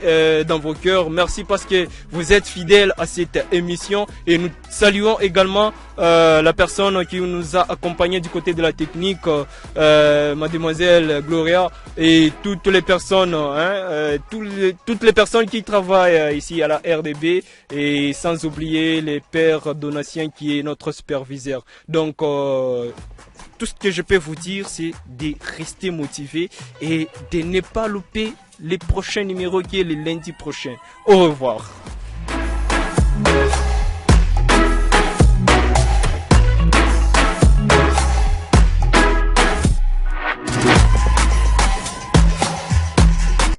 dans vos cœurs. Merci parce que vous êtes fidèles à cette émission. Et nous saluons également la personne qui nous a accompagnés du côté de la technique, mademoiselle Gloria, et toutes les personnes, toutes les personnes qui travaillent ici à la RDB, et sans oublier les pères Donatien qui est notre superviseur. Donc tout ce que je peux vous dire, c'est de rester motivé et de ne pas louper les prochains numéros qui est le lundi prochain. Au revoir.